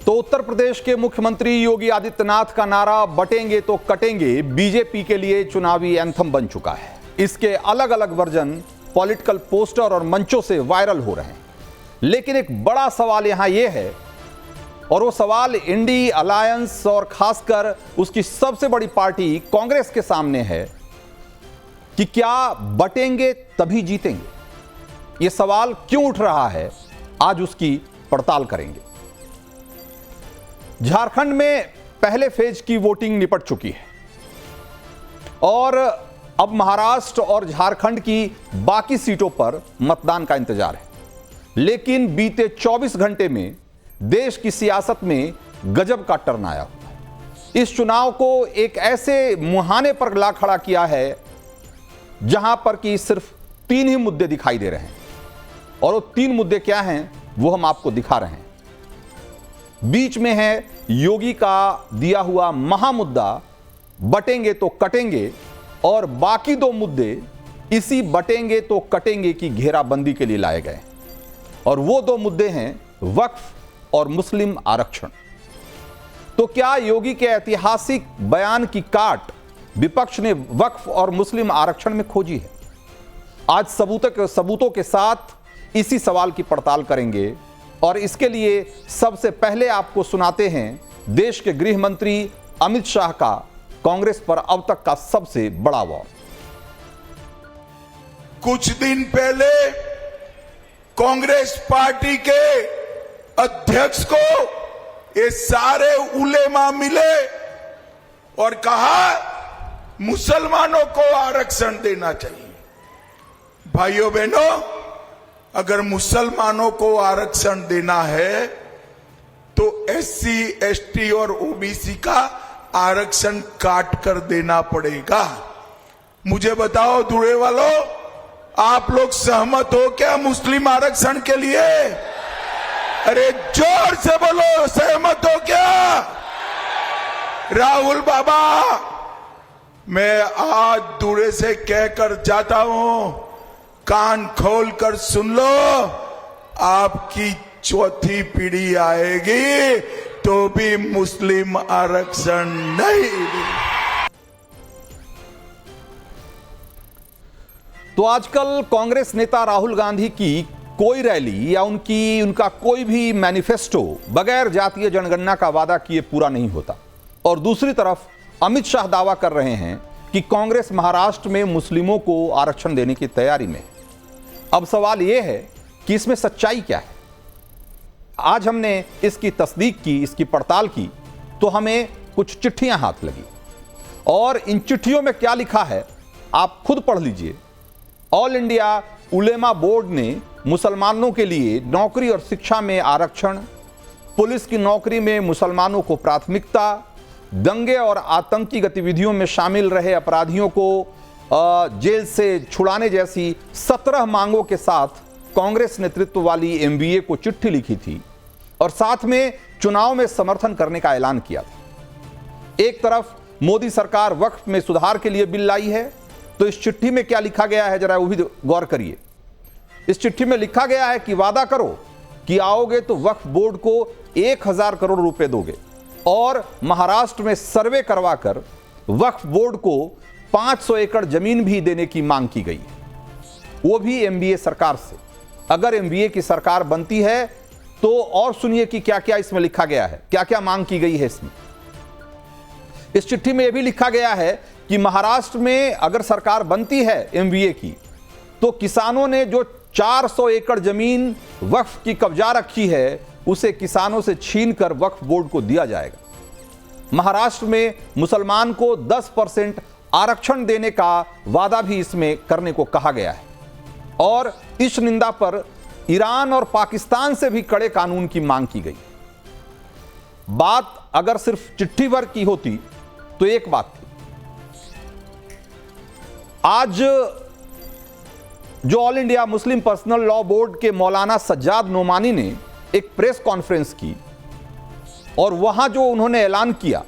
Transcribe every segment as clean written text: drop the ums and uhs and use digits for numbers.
तो उत्तर प्रदेश के मुख्यमंत्री योगी आदित्यनाथ का नारा बटेंगे तो कटेंगे बीजेपी के लिए चुनावी एंथम बन चुका है। इसके अलग अलग वर्जन पॉलिटिकल पोस्टर और मंचों से वायरल हो रहे हैं। लेकिन एक बड़ा सवाल यहां यह है, और वो सवाल इंडी अलायंस और खासकर उसकी सबसे बड़ी पार्टी कांग्रेस के सामने है कि क्या बटेंगे तभी जीतेंगे। यह सवाल क्यों उठ रहा है, आज उसकी पड़ताल करेंगे। झारखंड में पहले फेज की वोटिंग निपट चुकी है और अब महाराष्ट्र और झारखंड की बाकी सीटों पर मतदान का इंतजार है। लेकिन बीते 24 घंटे में देश की सियासत में गजब का टर्न आया हुआ है। इस चुनाव को एक ऐसे मुहाने पर ला खड़ा किया है जहां पर कि सिर्फ 3 ही मुद्दे दिखाई दे रहे हैं, और वो 3 मुद्दे क्या हैं वो हम आपको दिखा रहे हैं। बीच में है योगी का दिया हुआ महामुद्दा बटेंगे तो कटेंगे, और बाकी 2 मुद्दे इसी बटेंगे तो कटेंगे की घेराबंदी के लिए लाए गए। और वो 2 मुद्दे हैं वक्फ और मुस्लिम आरक्षण। तो क्या योगी के ऐतिहासिक बयान की काट विपक्ष ने वक्फ और मुस्लिम आरक्षण में खोजी है? आज सबूतों के साथ इसी सवाल की पड़ताल करेंगे। और इसके लिए सबसे पहले आपको सुनाते हैं देश के गृह मंत्री अमित शाह का कांग्रेस पर अब तक का सबसे बड़ा वार। कुछ दिन पहले कांग्रेस पार्टी के अध्यक्ष को ये सारे उलेमा मिले और कहा मुसलमानों को आरक्षण देना चाहिए। भाइयों बहनों, अगर मुसलमानों को आरक्षण देना है तो एससी, एसटी और ओबीसी का आरक्षण काट कर देना पड़ेगा। मुझे बताओ धुरे वालों, आप लोग सहमत हो क्या मुस्लिम आरक्षण के लिए? अरे जोर से बोलो, सहमत हो क्या? राहुल बाबा, मैं आज धुरे से कहकर जाता हूं, कान खोल कर सुन लो, आपकी 4थी पीढ़ी आएगी तो भी मुस्लिम आरक्षण नहीं। तो आजकल कांग्रेस नेता राहुल गांधी की कोई रैली या उनका कोई भी मैनिफेस्टो बगैर जातीय जनगणना का वादा किए पूरा नहीं होता। और दूसरी तरफ अमित शाह दावा कर रहे हैं कि कांग्रेस महाराष्ट्र में मुस्लिमों को आरक्षण देने की तैयारी में है। अब सवाल यह है कि इसमें सच्चाई क्या है। आज हमने इसकी तस्दीक की, इसकी पड़ताल की, तो हमें कुछ चिट्ठियां हाथ लगी। और इन चिट्ठियों में क्या लिखा है आप खुद पढ़ लीजिए। ऑल इंडिया उलेमा बोर्ड ने मुसलमानों के लिए नौकरी और शिक्षा में आरक्षण, पुलिस की नौकरी में मुसलमानों को प्राथमिकता, दंगे और आतंकी गतिविधियों में शामिल रहे अपराधियों को जेल से छुड़ाने जैसी 17 मांगों के साथ कांग्रेस नेतृत्व वाली एमवीए को चिट्ठी लिखी थी और साथ में चुनाव में समर्थन करने का ऐलान किया था। एक तरफ मोदी सरकार वक्फ में सुधार के लिए बिल लाई है, तो इस चिट्ठी में क्या लिखा गया है जरा वो भी गौर करिए। इस चिट्ठी में लिखा गया है कि वादा करो कि आओगे तो वक्फ बोर्ड को 1000 करोड़ रुपए दोगे, और महाराष्ट्र में सर्वे करवाकर वक्फ बोर्ड को 500 एकड़ जमीन भी देने की मांग की गई है, वो भी एमवीए सरकार से। अगर एमवीए की सरकार बनती है तो और सुनिए कि क्या क्या इसमें लिखा गया है, क्या क्या मांग की गई है इसमें। इस चिट्ठी में यह भी लिखा गया है कि महाराष्ट्र में अगर सरकार बनती है एमवीए की, तो किसानों ने जो 400 एकड़ जमीन वक्फ की कब्जा रखी है उसे किसानों से छीनकर वक्फ बोर्ड को दिया जाएगा। महाराष्ट्र में मुसलमान को 10% आरक्षण देने का वादा भी इसमें करने को कहा गया है। और इस निंदा पर ईरान और पाकिस्तान से भी कड़े कानून की मांग की गई। बात अगर सिर्फ चिट्ठी भर की होती तो एक बात थी। आज जो all India Muslim personal law board के मौलाना सज्जाद नोमानी ने एक प्रेस कॉन्फ्रेंस की, और वहां जो उन्होंने ऐलान किया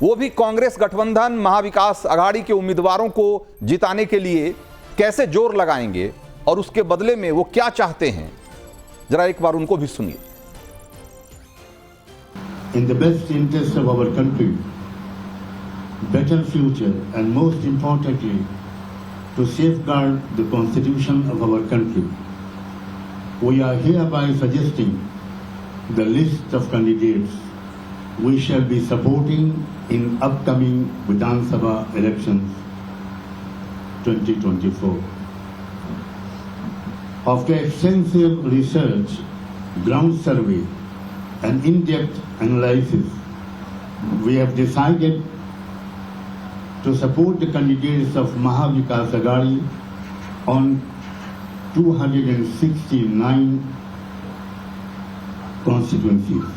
वो भी कांग्रेस गठबंधन महाविकास आघाड़ी के उम्मीदवारों को जिताने के लिए कैसे जोर लगाएंगे और उसके बदले में वो क्या चाहते हैं, जरा एक बार उनको भी सुनिए। in the best interest of our country, better future, and most importantly, to safeguard the Constitution of our country. We are hereby suggesting the list of candidates we shall be supporting in upcoming Vidhan Sabha elections 2024. After extensive research, ground survey, and in-depth analysis, we have decided to support the candidates of Maha Vikas Aghadi on 269 constituencies.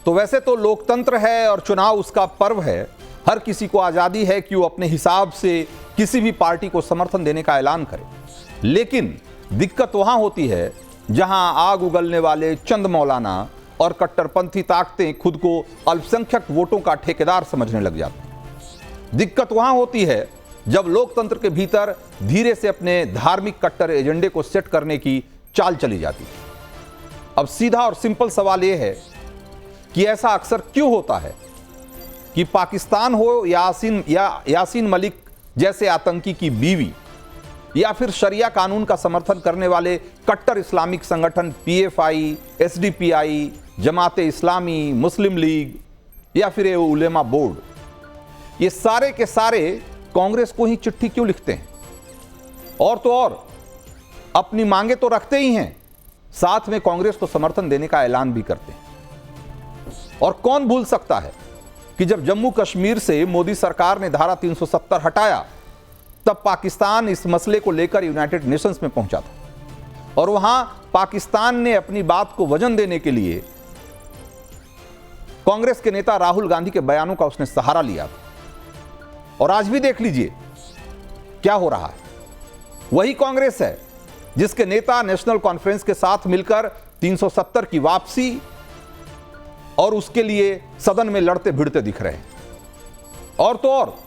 तो वैसे तो लोकतंत्र है और चुनाव उसका पर्व है। हर किसी को आजादी है कि वो अपने हिसाब से किसी भी पार्टी को समर्थन देने का ऐलान करे, लेकिन दिक्कत वहां होती है जहां आग उगलने वाले चंद मौलाना और कट्टरपंथी ताकतें खुद को अल्पसंख्यक वोटों का ठेकेदार समझने लग जाती। दिक्कत वहां होती है जब लोकतंत्र के भीतर धीरे से अपने धार्मिक कट्टर एजेंडे को सेट करने की चाल चली जाती। अब सीधा और सिंपल सवाल यह है कि ऐसा अक्सर क्यों होता है कि पाकिस्तान हो यासीन मलिक जैसे आतंकी की बीवी, या फिर शरिया कानून का समर्थन करने वाले कट्टर इस्लामिक संगठन पीएफआई, एसडीपीआई, जमाते इस्लामी, मुस्लिम लीग या फिर ये उलेमा बोर्ड, ये सारे के सारे कांग्रेस को ही चिट्ठी क्यों लिखते हैं? और तो और अपनी मांगे तो रखते ही हैं, साथ में कांग्रेस को समर्थन देने का ऐलान भी करते हैं। और कौन भूल सकता है कि जब जम्मू कश्मीर से मोदी सरकार ने धारा 370 हटाया, तब पाकिस्तान इस मसले को लेकर यूनाइटेड नेशंस में पहुंचा था और वहां पाकिस्तान ने अपनी बात को वजन देने के लिए कांग्रेस के नेता राहुल गांधी के बयानों का उसने सहारा लिया था। और आज भी देख लीजिए क्या हो रहा है। वही कांग्रेस है जिसके नेता नेशनल कॉन्फ्रेंस के साथ मिलकर 370 की वापसी और उसके लिए सदन में लड़ते भिड़ते दिख रहे हैं। और तो और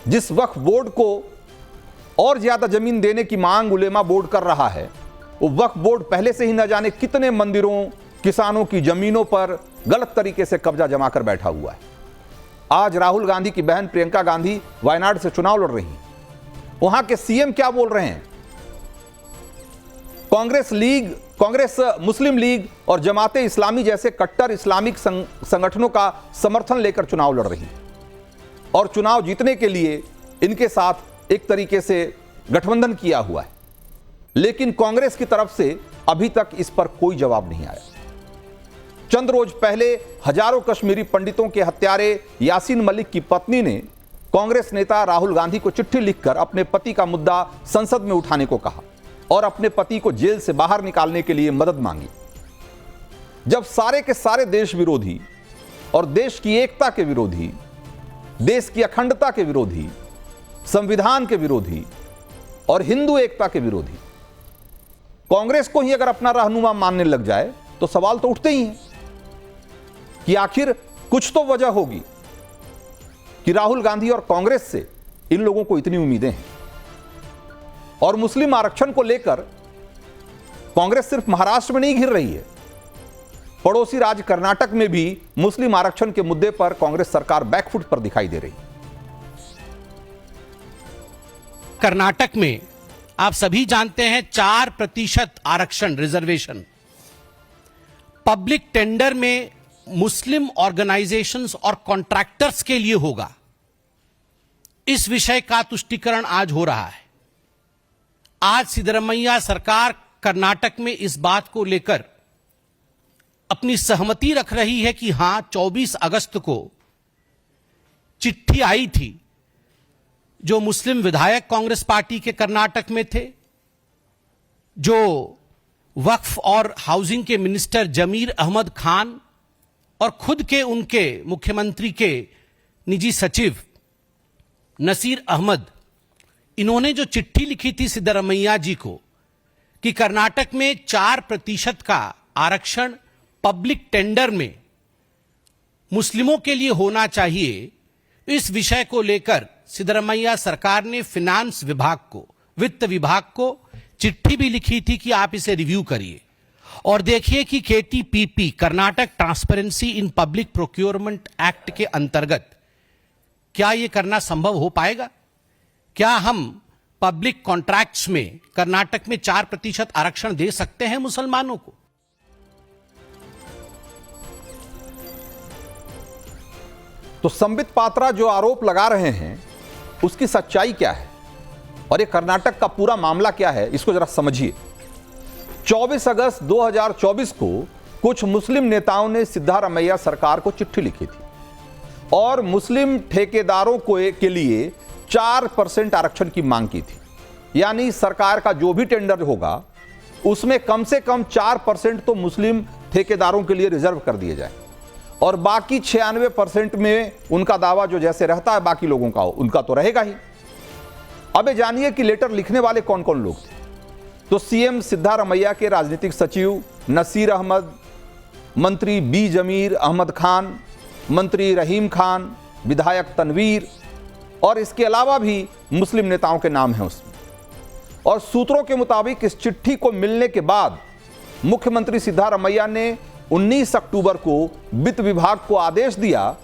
जिस वक्फ बोर्ड को और ज्यादा जमीन देने की मांग उलेमा बोर्ड कर रहा है, वो वक्फ बोर्ड पहले से ही न जाने कितने मंदिरों, किसानों की जमीनों पर गलत तरीके से कब्जा जमा कर बैठा हुआ है। आज राहुल गांधी की बहन प्रियंका गांधी वायनाड से चुनाव लड़ रही हैं। वहां के सीएम क्या बोल रहे हैं? कांग्रेस, मुस्लिम लीग और जमाते इस्लामी जैसे कट्टर इस्लामिक संगठनों का समर्थन लेकर चुनाव लड़ रही है और चुनाव जीतने के लिए इनके साथ एक तरीके से गठबंधन किया हुआ है। लेकिन कांग्रेस की तरफ से अभी तक इस पर कोई जवाब नहीं आया। चंद रोज पहले हजारों कश्मीरी पंडितों के हत्यारे यासीन मलिक की पत्नी ने कांग्रेस नेता राहुल गांधी को चिट्ठी लिखकर अपने पति का मुद्दा संसद में उठाने को कहा और अपने पति को जेल से बाहर निकालने के लिए मदद मांगी। जब सारे के सारे देश विरोधी और देश की एकता के विरोधी, देश की अखंडता के विरोधी, संविधान के विरोधी और हिंदू एकता के विरोधी कांग्रेस को ही अगर अपना रहनुमा मानने लग जाए तो सवाल तो उठते ही हैं कि आखिर कुछ तो वजह होगी कि राहुल गांधी और कांग्रेस से इन लोगों को इतनी उम्मीदें हैं। और मुस्लिम आरक्षण को लेकर कांग्रेस सिर्फ महाराष्ट्र में नहीं घिर रही है, पड़ोसी राज्य कर्नाटक में भी मुस्लिम आरक्षण के मुद्दे पर कांग्रेस सरकार बैकफुट पर दिखाई दे रही है। कर्नाटक में आप सभी जानते हैं 4% आरक्षण रिजर्वेशन पब्लिक टेंडर में मुस्लिम ऑर्गेनाइजेशंस और कॉन्ट्रैक्टर्स के लिए होगा। इस विषय का तुष्टीकरण आज हो रहा है। आज सिद्धरमैया सरकार कर्नाटक में इस बात को लेकर अपनी सहमति रख रही है कि हां 24 अगस्त को चिट्ठी आई थी जो मुस्लिम विधायक कांग्रेस पार्टी के कर्नाटक में थे, जो वक्फ और हाउसिंग के मिनिस्टर जमीर अहमद खान और खुद के उनके मुख्यमंत्री के निजी सचिव नसीर अहमद, इन्होंने जो चिट्ठी लिखी थी सिद्धरमैया जी को कि कर्नाटक में 4% का आरक्षण पब्लिक टेंडर में मुस्लिमों के लिए होना चाहिए, इस विषय को लेकर सिद्धरमैया सरकार ने फिनांस विभाग को, वित्त विभाग को चिट्ठी भी लिखी थी कि आप इसे रिव्यू करिए। और देखिए कि KTPP, Karnataka transparency in public procurement act के अंतर्गत क्या यह करना संभव हो पाएगा? क्या हम पब्लिक कॉन्ट्रैक्ट्स में कर्नाटक में 4% आरक्षण दे सकते हैं मुसलमानों को? तो संबित पात्रा जो आरोप लगा रहे हैं उसकी सच्चाई क्या है और ये कर्नाटक का पूरा मामला क्या है, इसको जरा समझिए। 24 अगस्त 2024 को कुछ मुस्लिम नेताओं ने सिद्धारमैया सरकार को चिट्ठी लिखी थी और मुस्लिम ठेकेदारों के लिए 4% आरक्षण की मांग की थी। यानी सरकार का जो भी टेंडर होगा उसमें कम से कम 4% तो मुस्लिम ठेकेदारों के लिए रिजर्व कर दिए जाए और बाकी 96% में उनका दावा जो जैसे रहता है बाकी लोगों का उनका तो रहेगा ही। अब जानिए कि लेटर लिखने वाले कौन कौन लोग थे। तो सीएम सिद्धारमैया के राजनीतिक सचिव नसीर अहमद, मंत्री बी जमीर अहमद खान, मंत्री रहीम खान, विधायक तनवीर और इसके अलावा भी मुस्लिम नेताओं के नाम हैं उसमें। और सूत्रों के मुताबिक इस चिट्ठी को मिलने के बाद मुख्यमंत्री सिद्धारमैया ने 19 अक्टूबर को वित्त विभाग को आदेश दिया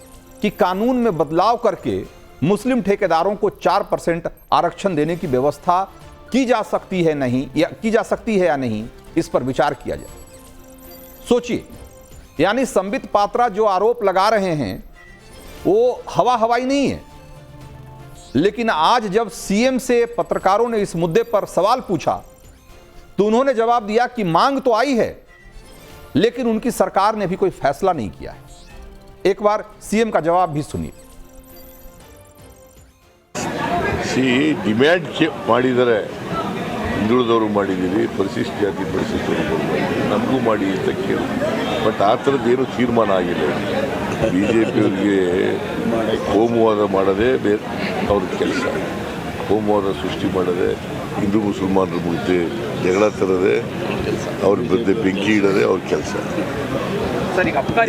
कि कानून में बदलाव करके मुस्लिम ठेकेदारों को 4% आरक्षण देने की व्यवस्था की जा सकती है या नहीं, इस पर विचार किया जाए। सोचिए, यानी संबित पात्रा जो आरोप लगा रहे हैं वो हवाई नहीं है। लेकिन आज जब सीएम से पत्रकारों ने इस मुद्दे पर सवाल पूछा तो उन्होंने जवाब दिया कि मांग तो आई है लेकिन उनकी सरकार ने भी कोई फैसला नहीं किया है। एक बार सीएम का जवाब भी सुनिए। ಡಿಮ್ಯಾಂಡ್ ಮಾಡಿದರೆ ಹಿಂದುಳಿದವರು ಮಾಡಿದ್ದೀರಿ, ಪರಿಶಿಷ್ಟ ಜಾತಿ ಪರಿಶಿಷ್ಟರು ನಮಗೂ ಮಾಡಿ ಅಂತ ಕೇಳಿ, ಬಟ್ ಆ ಥರದ್ದೇನು ತೀರ್ಮಾನ ಆಗಿಲ್ಲ. ಬಿಜೆಪಿಯವರಿಗೆ ಕೋಮುವಾದ ಮಾಡೋದೇ ಬೇರೆ ಅವ್ರ ಕೆಲಸ. ಕೋಮುವಾದ ಸೃಷ್ಟಿ ಮಾಡೋದೇ, ಹಿಂದೂ ಮುಸಲ್ಮಾನರ ಮಧ್ಯೆ ಜಗಳ ತರದೆ, ಅವ್ರ ಮಧ್ಯೆ ಬೆಂಕಿ ಇಡೋದೇ ಅವ್ರ ಕೆಲಸ.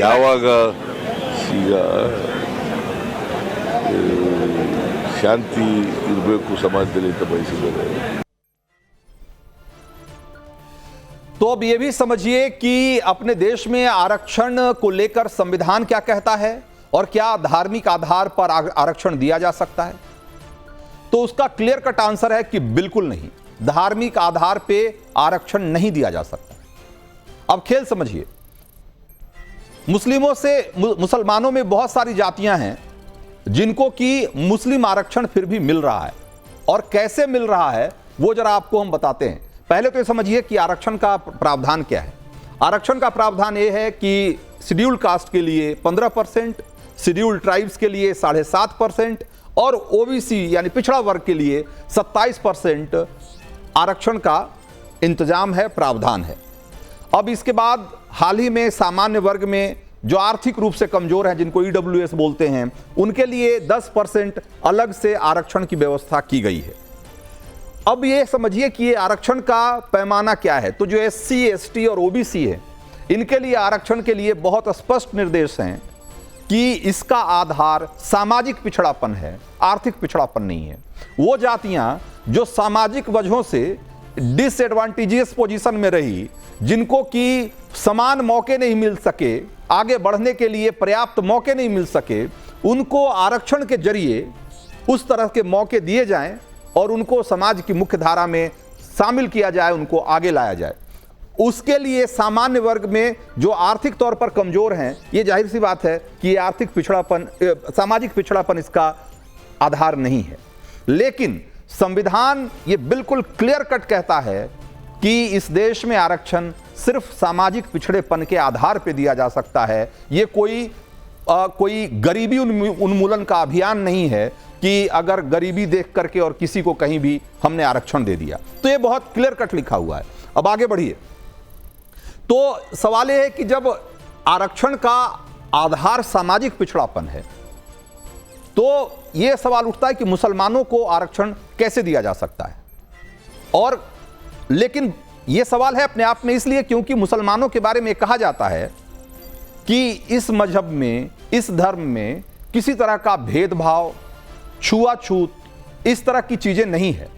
ಯಾವಾಗ ಈಗ शांति इरबेकु समाजದಲ್ಲಿ ಅಂತ ಬಯಸಿದ್ದಾರೆ। तो अब यह भी समझिए कि अपने देश में आरक्षण को लेकर संविधान क्या कहता है और क्या धार्मिक आधार पर आरक्षण दिया जा सकता है। तो उसका क्लियर कट आंसर है कि बिल्कुल नहीं, धार्मिक आधार पे आरक्षण नहीं दिया जा सकता। अब खेल समझिए, मुसलमानों में बहुत सारी जातियां हैं जिनको कि मुस्लिम आरक्षण फिर भी मिल रहा है और कैसे मिल रहा है वो जरा आपको हम बताते हैं। पहले तो ये समझिए कि आरक्षण का प्रावधान क्या है। आरक्षण का प्रावधान ये है कि शेड्यूल्ड कास्ट के लिए 15%, शेड्यूल्ड ट्राइब्स के लिए 7.5% और ओबीसी यानी पिछड़ा वर्ग के लिए 27% आरक्षण का इंतजाम है, प्रावधान है। अब इसके बाद हाल ही में सामान्य वर्ग में जो आर्थिक रूप से कमजोर हैं, जिनको ईडब्ल्यूएस बोलते हैं, उनके लिए 10% अलग से आरक्षण की व्यवस्था की गई है। अब ये समझिए कि ये आरक्षण का पैमाना क्या है। तो जो एससी, एसटी और ओबीसी है, इनके लिए आरक्षण के लिए बहुत स्पष्ट निर्देश हैं कि इसका आधार सामाजिक पिछड़ापन है, आर्थिक पिछड़ापन नहीं है। वो जातियां जो सामाजिक वजहों से डिसएडवांटेजियस पोजीशन में रही, जिनको कि समान मौके नहीं मिल सके, आगे बढ़ने के लिए पर्याप्त मौके नहीं मिल सके, उनको आरक्षण के जरिए उस तरह के मौके दिए जाएं और उनको समाज की मुख्य धारा में शामिल किया जाए, उनको आगे लाया जाए। उसके लिए सामान्य वर्ग में जो आर्थिक तौर पर कमजोर हैं, ये जाहिर सी बात है कि ये आर्थिक पिछड़ापन, सामाजिक पिछड़ापन इसका आधार नहीं है। लेकिन संविधान ये बिल्कुल क्लियर कट कहता है कि इस देश में आरक्षण सिर्फ सामाजिक पिछड़ेपन के आधार पर दिया जा सकता है। ये कोई गरीबी उन्मूलन का अभियान नहीं है कि अगर गरीबी देख करके और किसी को कहीं भी हमने आरक्षण दे दिया। तो ये बहुत क्लियर कट लिखा हुआ है। अब आगे बढ़िए। तो सवाल यह है कि जब आरक्षण का आधार सामाजिक पिछड़ापन है तो यह सवाल उठता है कि मुसलमानों को आरक्षण कैसे दिया जा सकता है। और लेकिन यह सवाल है अपने आप में इसलिए क्योंकि मुसलमानों के बारे में कहा जाता है कि इस मजहब में, इस धर्म में किसी तरह का भेदभाव, छुआछूत, इस तरह की चीजें नहीं है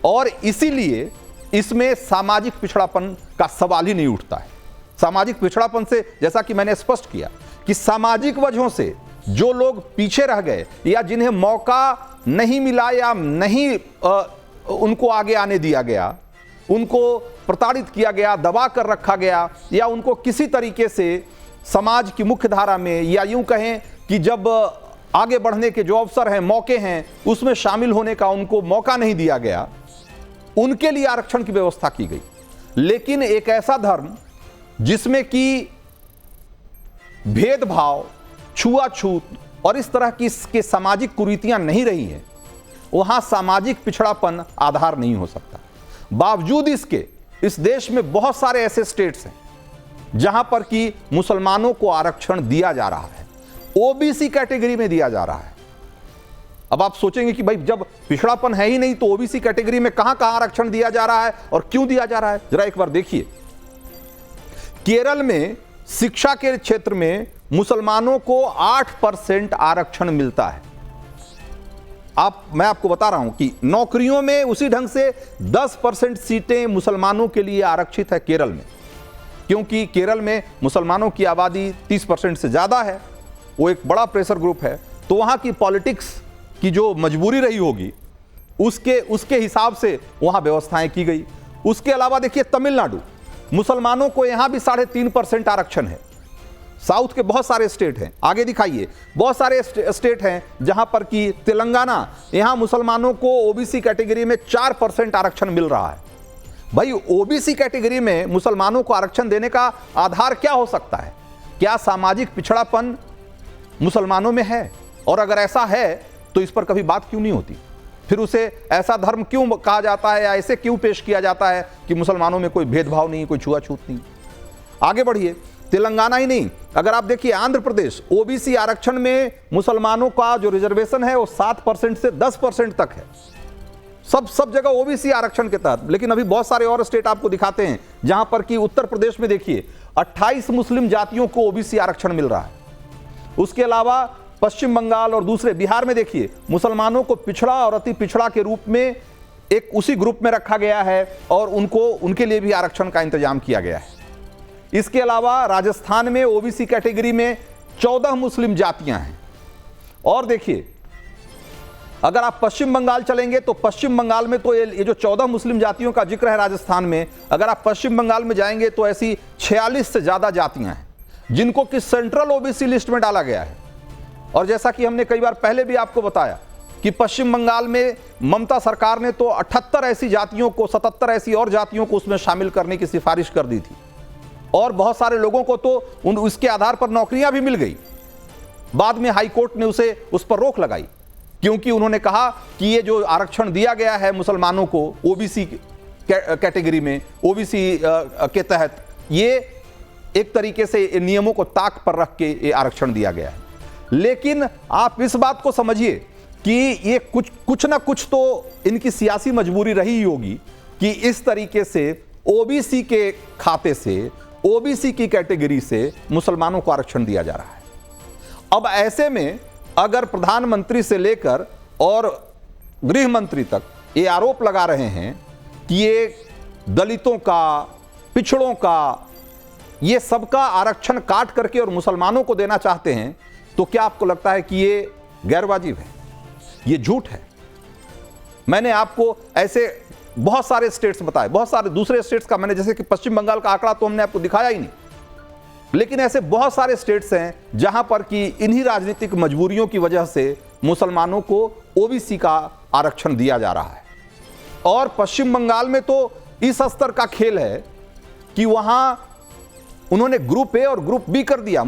और इसीलिए इसमें सामाजिक पिछड़ापन का सवाल ही नहीं उठता है। सामाजिक पिछड़ापन से, जैसा कि मैंने स्पष्ट किया कि सामाजिक वजहों से जो लोग पीछे रह गए या जिन्हें मौका नहीं मिला या नहीं उनको आगे आने दिया गया, उनको प्रताड़ित किया गया, दबा कर रखा गया, या उनको किसी तरीके से समाज की मुख्य धारा में, या यूं कहें कि जब आगे बढ़ने के जो अवसर हैं, मौके हैं, उसमें शामिल होने का उनको मौका नहीं दिया गया, उनके लिए आरक्षण की व्यवस्था की गई। लेकिन एक ऐसा धर्म जिसमें कि भेदभाव, छुआछूत और इस तरह की के सामाजिक कुरीतियां नहीं रही हैं, वहां सामाजिक पिछड़ापन आधार नहीं हो सकता। बावजूद इसके इस देश में बहुत सारे ऐसे स्टेट्स हैं जहां पर कि मुसलमानों को आरक्षण दिया जा रहा है, ओबीसी कैटेगरी में दिया जा रहा है। अब आप सोचेंगे कि भाई जब पिछड़ापन है ही नहीं तो ओबीसी कैटेगरी में कहां कहां आरक्षण दिया जा रहा है और क्यों दिया जा रहा है। जरा एक बार देखिए, केरल में शिक्षा के क्षेत्र में मुसलमानों को 8% आरक्षण मिलता है। मैं आपको बता रहा हूं कि नौकरियों में उसी ढंग से 10% सीटें मुसलमानों के लिए आरक्षित है केरल में, क्योंकि केरल में मुसलमानों की आबादी 30% से ज्यादा है, वो एक बड़ा प्रेशर ग्रुप है, तो वहां की पॉलिटिक्स की जो मजबूरी रही होगी उसके हिसाब से वहां व्यवस्थाएं की गई। उसके अलावा देखिए तमिलनाडु, मुसलमानों को यहां भी 3.5% आरक्षण है। साउथ के बहुत सारे स्टेट हैं, आगे दिखाइए, बहुत सारे स्टेट हैं जहां पर कि तेलंगाना, यहां मुसलमानों को ओबीसी कैटेगरी में 4% आरक्षण मिल रहा है। भाई ओबीसी कैटेगरी में मुसलमानों को आरक्षण देने का आधार क्या हो सकता है? क्या सामाजिक पिछड़ापन मुसलमानों में है? और अगर ऐसा है तो इस पर कभी बात क्यों नहीं होती? फिर उसे ऐसा धर्म क्यों कहा जाता है या ऐसे क्यों पेश किया जाता है कि मुसलमानों में कोई भेदभाव नहीं, कोई छुआछूत नहीं? आगे बढ़िए, तेलंगाना ही नहीं, अगर आप देखिए आंध्र प्रदेश, ओबीसी आरक्षण में मुसलमानों का जो रिजर्वेशन है वो 7% से 10% तक है। सब जगह ओबीसी आरक्षण के तहत। लेकिन अभी बहुत सारे और स्टेट आपको दिखाते हैं जहां पर कि उत्तर प्रदेश में देखिए 28 मुस्लिम जातियों को ओबीसी आरक्षण मिल रहा है। उसके अलावा पश्चिम बंगाल और दूसरे, बिहार में देखिए मुसलमानों को पिछड़ा और अति पिछड़ा के रूप में एक उसी ग्रुप में रखा गया है और उनके लिए भी आरक्षण का इंतजाम किया गया है। इसके अलावा राजस्थान में ओबीसी कैटेगरी में 14 मुस्लिम जातियां हैं। और देखिए अगर आप पश्चिम बंगाल चलेंगे तो पश्चिम बंगाल में तो ये जो 14 मुस्लिम जातियों का जिक्र है राजस्थान में, अगर आप पश्चिम बंगाल में जाएंगे तो ऐसी 46 से ज्यादा जातियां हैं जिनको कि सेंट्रल ओबीसी लिस्ट में डाला गया है। और जैसा कि हमने कई बार पहले भी आपको बताया कि पश्चिम बंगाल में ममता सरकार ने तो 78 ऐसी जातियों को, 77 ऐसी और जातियों को उसमें शामिल करने की सिफारिश कर दी थी और बहुत सारे लोगों को तो उसके आधार पर नौकरियां भी मिल गई। बाद में हाई कोर्ट ने उस पर रोक लगाई क्योंकि उन्होंने कहा कि ये जो आरक्षण दिया गया है मुसलमानों को ओबीसी कैटेगरी में, ओबीसी के तहत, ये एक तरीके से नियमों को ताक पर रख के ये आरक्षण दिया गया है। लेकिन आप इस बात को समझिए कि ये कुछ ना कुछ तो इनकी सियासी मजबूरी रही होगी कि इस तरीके से ओबीसी के खाते से, ओबीसी की कैटेगरी से मुसलमानों को आरक्षण दिया जा रहा है। अब ऐसे में अगर प्रधानमंत्री से लेकर और गृह मंत्री तक ये आरोप लगा रहे हैं कि ये दलितों का, पिछड़ों का, ये सबका आरक्षण काट करके और मुसलमानों को देना चाहते हैं, तो क्या आपको लगता है कि ये गैरवाजिब है? ये झूठ है। मैंने आपको ऐसे बहुत सारे स्टेट्स बताए, बहुत सारे दूसरे स्टेट्स का मैंने, जैसे कि पश्चिम बंगाल का आंकड़ा तो हमने आपको दिखाया ही नहीं, लेकिन ऐसे बहुत सारे स्टेट्स हैं जहां पर कि इन्हीं राजनीतिक मजबूरियों की वजह से मुसलमानों को ओबीसी का आरक्षण दिया जा रहा है। और पश्चिम बंगाल में तो इस स्तर का खेल है कि वहां उन्होंने ग्रुप ए और ग्रुप बी कर दिया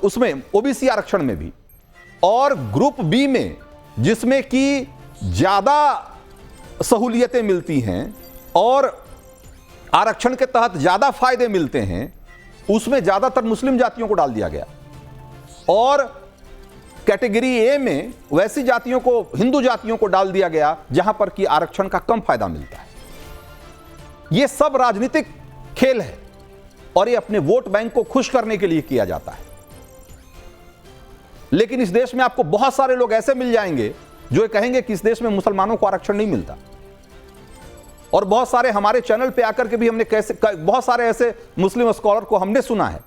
उसमें ओबीसी आरक्षण में भी, और ग्रुप बी में जिसमें कि ज्यादा सहूलियतें मिलती हैं और आरक्षण के तहत ज्यादा फायदे मिलते हैं, उसमें ज्यादातर मुस्लिम जातियों को डाल दिया गया। और कैटेगरी ए में वैसी जातियों को, हिंदू जातियों को डाल दिया गया जहां पर कि आरक्षण का कम फायदा मिलता है। यह सब राजनीतिक खेल है और ये अपने वोट बैंक को खुश करने के लिए किया जाता है। लेकिन इस देश में आपको बहुत सारे लोग ऐसे मिल जाएंगे जो कहेंगे कि इस देश में मुसलमानों को आरक्षण नहीं मिलता। और बहुत सारे हमारे चैनल पे आकर के भी हमने बहुत सारे ऐसे मुस्लिम स्कॉलर को हमने सुना है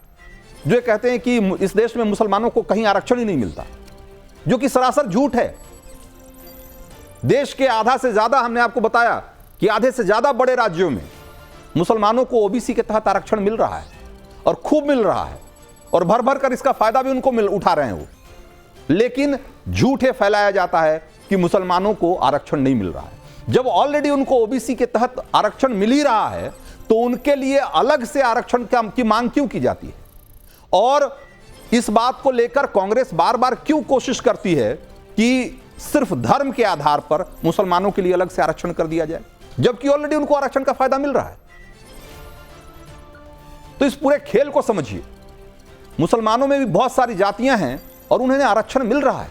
जो ये कहते हैं कि इस देश में मुसलमानों को कहीं आरक्षण ही नहीं मिलता, जो कि सरासर झूठ है। देश के आधा से ज्यादा, हमने आपको बताया कि आधे से ज्यादा बड़े राज्यों में मुसलमानों को ओबीसी के तहत आरक्षण मिल रहा है और खूब मिल रहा है, और भर भर कर इसका फायदा भी उनको उठा रहे हैं वो। लेकिन झूठे फैलाया जाता है कि मुसलमानों को आरक्षण नहीं मिल रहा है। जब ऑलरेडी उनको ओबीसी के तहत आरक्षण मिल ही रहा है तो उनके लिए अलग से आरक्षण की मांग क्यों की जाती है? और इस बात को लेकर कांग्रेस बार बार क्यों कोशिश करती है कि सिर्फ धर्म के आधार पर मुसलमानों के लिए अलग से आरक्षण कर दिया जाए, जबकि ऑलरेडी उनको आरक्षण का फायदा मिल रहा है? तो इस पूरे खेल को समझिए। मुसलमानों में भी बहुत सारी जातियां हैं और उन्हें आरक्षण मिल रहा है,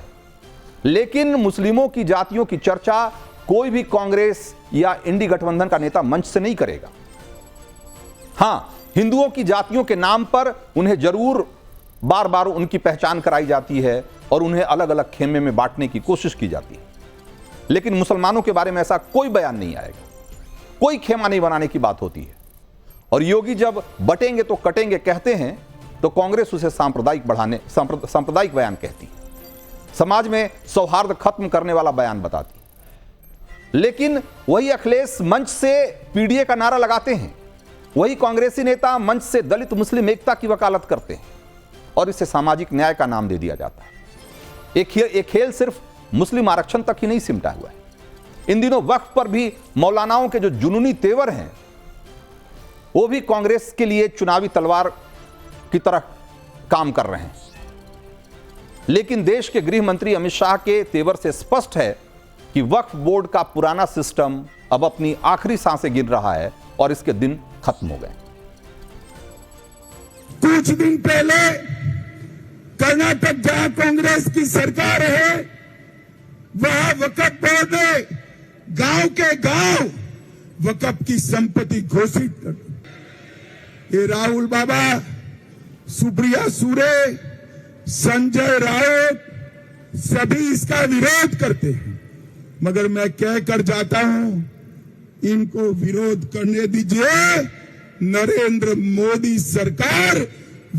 लेकिन मुस्लिमों की जातियों की चर्चा कोई भी कांग्रेस या इंडी गठबंधन का नेता मंच से नहीं करेगा। हां, हिंदुओं की जातियों के नाम पर उन्हें जरूर बार बार उनकी पहचान कराई जाती है और उन्हें अलग अलग खेमे में बांटने की कोशिश की जाती है, लेकिन मुसलमानों के बारे में ऐसा कोई बयान नहीं आएगा, कोई खेमा नहीं बनाने की बात होती है। और योगी जब बटेंगे तो कटेंगे कहते हैं तो कांग्रेस उसे सांप्रदायिक बयान कहती है, समाज में सौहार्द खत्म करने वाला बयान बताती है। लेकिन वही अखिलेश मंच से पीडीए का नारा लगाते हैं, वही कांग्रेसी नेता मंच से दलित मुस्लिम एकता की वकालत करते हैं और इसे सामाजिक न्याय का नाम दे दिया जाता है। एक खेल सिर्फ मुस्लिम आरक्षण तक ही नहीं सिमटा हुआ है। इन दिनों वक्फ पर भी मौलानाओं के जो जुनूनी तेवर हैं वो भी कांग्रेस के लिए चुनावी तलवार की तरह काम कर रहे हैं। लेकिन देश के गृह मंत्री अमित शाह के तेवर से स्पष्ट है कि वक्फ बोर्ड का पुराना सिस्टम अब अपनी आखिरी सांसें गिन रहा है और इसके दिन खत्म हो गए। कुछ दिन पहले कर्नाटक जहां कांग्रेस की सरकार है वहां वक्फ बोर्ड ने गांव के गांव वक्फ की संपत्ति घोषित कर दी। ये राहुल बाबा, सुप्रिया सुरे, संजय राउत सभी इसका विरोध करते हैं, मगर मैं कह कर जाता हूं, इनको विरोध करने दीजिए। नरेंद्र मोदी सरकार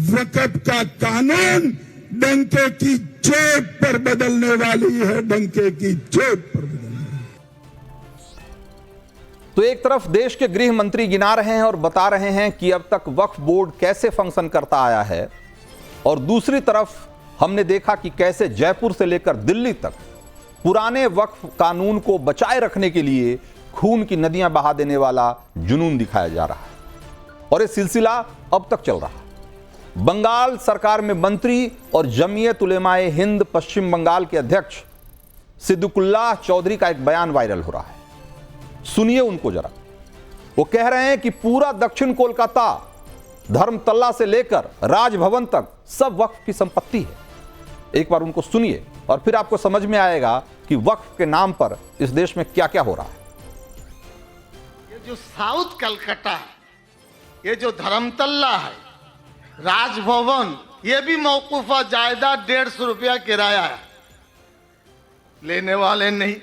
वक्फ का कानून डंके की चोट पर बदलने वाली है, डंके की चोट पर बदलने वाली। तो एक तरफ देश के गृह मंत्री गिना रहे हैं और बता रहे हैं कि अब तक वक्फ बोर्ड कैसे फंक्शन करता आया है, और दूसरी तरफ हमने देखा कि कैसे जयपुर से लेकर दिल्ली तक पुराने वक्फ कानून को बचाए रखने के लिए खून की नदियां बहा देने वाला जुनून दिखाया जा रहा है, और यह सिलसिला अब तक चल रहा है। बंगाल सरकार में मंत्री और जमीयत उलेमाए हिंद पश्चिम बंगाल के अध्यक्ष सिद्दुकुल्लाह चौधरी का एक बयान वायरल हो रहा है। सुनिए उनको जरा। वो कह रहे हैं कि पूरा दक्षिण कोलकाता, धर्मतल्ला से लेकर राजभवन तक सब वक्फ की संपत्ति है। एक बार उनको सुनिए और फिर आपको समझ में आएगा कि वक्फ के नाम पर इस देश में क्या क्या हो रहा है। ये जो साउथ कलकत्ता है, ये जो धर्मतल्ला है, राजभवन, ये भी मौकूफा जायदाद 150 रुपया किराया है। लेने वाले नहीं,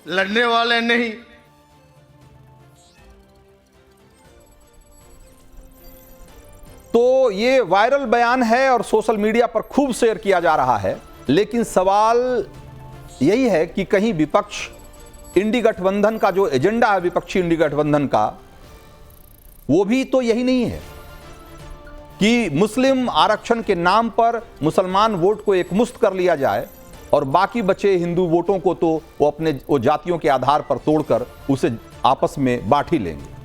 लड़ने वाले नहीं। तो ये वायरल बयान है और सोशल मीडिया पर खूब शेयर किया जा रहा है, लेकिन सवाल यही है कि कहीं विपक्ष इंडी गठबंधन का जो एजेंडा है, विपक्षी इंडी गठबंधन का, वो भी तो यही नहीं है कि मुस्लिम आरक्षण के नाम पर मुसलमान वोट को एकमुश्त कर लिया जाए और बाकी बचे हिंदू वोटों को तो वो अपने जातियों के आधार पर तोड़कर उसे आपस में बांट ही लेंगे।